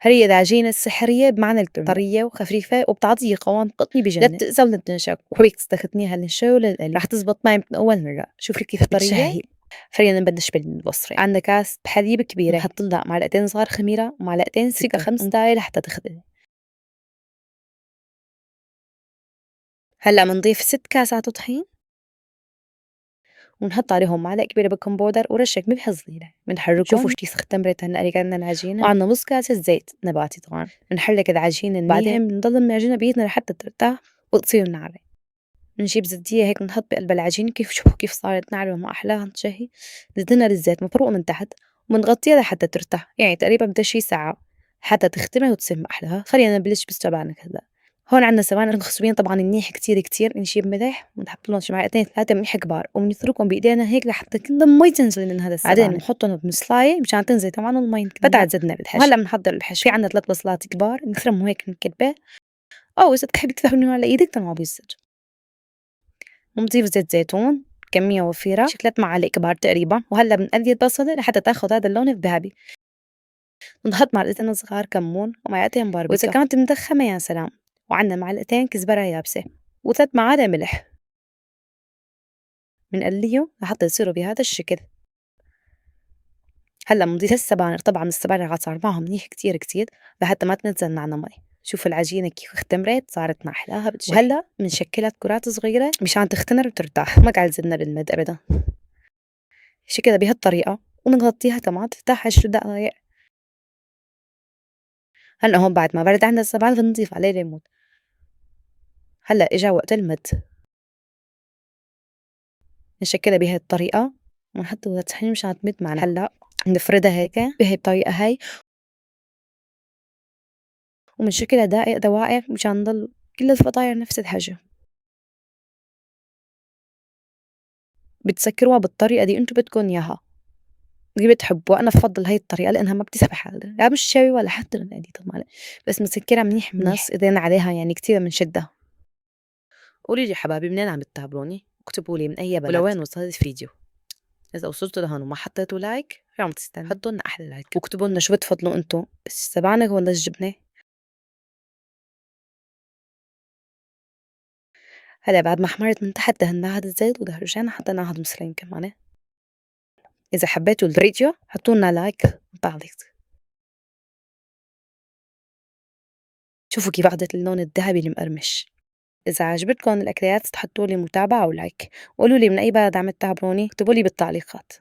هي العجينة السحرية بمعنى طرية وخفيفة وبتعطي قوام قطني بجنن. لا بتقسى ولا بتنشف وهيك تستخدميها للشوي وللقلي رح تزبط معي من أول مرة. شوفي كيف طرية. خلينا نبلش بالبصرة. عندنا كاس بحليب كبيرة نحط لها معلقتين صغار خميرة ومعلقتين سكر 5 دقايق لحتى تخدم. هلا منضيف 6 كاسات طحين ونحط عليهم معلقة كبيرة بيكنج بودر ورشة ملح صغيرة. بنحركهم. شوفوا كيف اختمرت هالقلي كأنها العجينة. وعندنا نص كاسة زيت نباتي طبعا. بنحرك العجينة بعدين بنضل معجنها بإيدنا لحتى ترتاح وتصير ناعمة. بنجيب زبدية هيك بنحط بقلب العجينة. كيف شوفوا كيف صارت ناعمة وما أحلاها تشهي. زدنا الزيت مفروق من تحت وبنغطيها لحتى ترتاح، يعني تقريبا بدها شي ساعة حتى تختمر وتصير ما أحلاها. خلينا نبلش بالسبانخ. هلا هون عندنا سبانخ مخصوبين طبعا منيح كتير كتير. نجيب ملح ونحط لهم شي معلقتين 3 ملح كبار وبنتركهم بايدينا هيك لحتى كلهم مي تنزل من هذا السبانخ. بعدين بنحطهم بمصلاية مشان تنزل طبعا المي. فتعت زدنا بالحشو. وهلا بنحضر الحشو. في عندنا 3 بصلات كبار نفرمهم هيك نكبه، أو إذا بتحبي تفرميهم على إيدك ما بيصير. ونضيف زيت زيتون كمية وفيرة شي 3 معالق كبار تقريبا. وهلا بنقلي البصلة لحتى تاخد هذا اللون الذهبي. بنحط معلقتين صغار كمون ومعلقتين باربيكا، وإذا كانت مدخمة يا سلام. وعندنا معلقتين كزبرة يابسة و3 معالق ملح. بنقليهم لحتى يصيروا بهذا الشكل. هلا بنضيف السبانخ. طبعا السبانخ صار معهم منيح كتير كتير لحتى ما تنزل معنا مي. شوف العجينة كيف اختمرت صارت محلاها بتشي. وهلا بنشكلها كرات صغيرة مشان تختمر وترتاح. ما قاعد زدنا بالمد ابدا. شي كده بهالطريقة وبنغطيها كمان تفتح 10 دقايق. هلا هون بعد ما برد عندنا السبانخ بنضيف عليه ليمون. هلا اجا وقت المد. نشكلها بهي الطريقة ونحط الطحين مشان تمد معنا. هلا نفردها هيك بهي الطريقة هاي ومنشكلها دوائر مشان نضل كل الفطاير نفس الحجم. بتسكروها بالطريقة دي انتو بدكن اياها اللي بتحبوا. انا بفضل هاي الطريقة لانها ما بتسبح لا مش شوي ولا حتى القلي طبعا، بس مسكرها منيح نص ايدينا عليها يعني كتير منشدها. قولي لي حبايبي منين عم تتابعوني؟ اكتبوا لي من اي بلد ولوين وصل الفيديو. اذا وصلتوا لهون وما حطيتوا لايك شو عم تستنوا؟ حطوا لنا احلى لايك واكتبوا لنا شو بتفضلوا انتم، السبانخ ولا الجبنه. هلا بعد ما حمرت من تحت دهنا هذا الزيت ورجعنا حطينا هذا مصرين كمان. اذا حبيتوا الفيديو حطوا لنا لايك وتعليق. شوفوا كيف اخذت اللون الذهبي المقرمش. اذا عجبتكم الاكلات تحطوا لي متابعه ولايك. قولوا لي من اي بلد عم تتابعوني، اكتبوا لي بالتعليقات.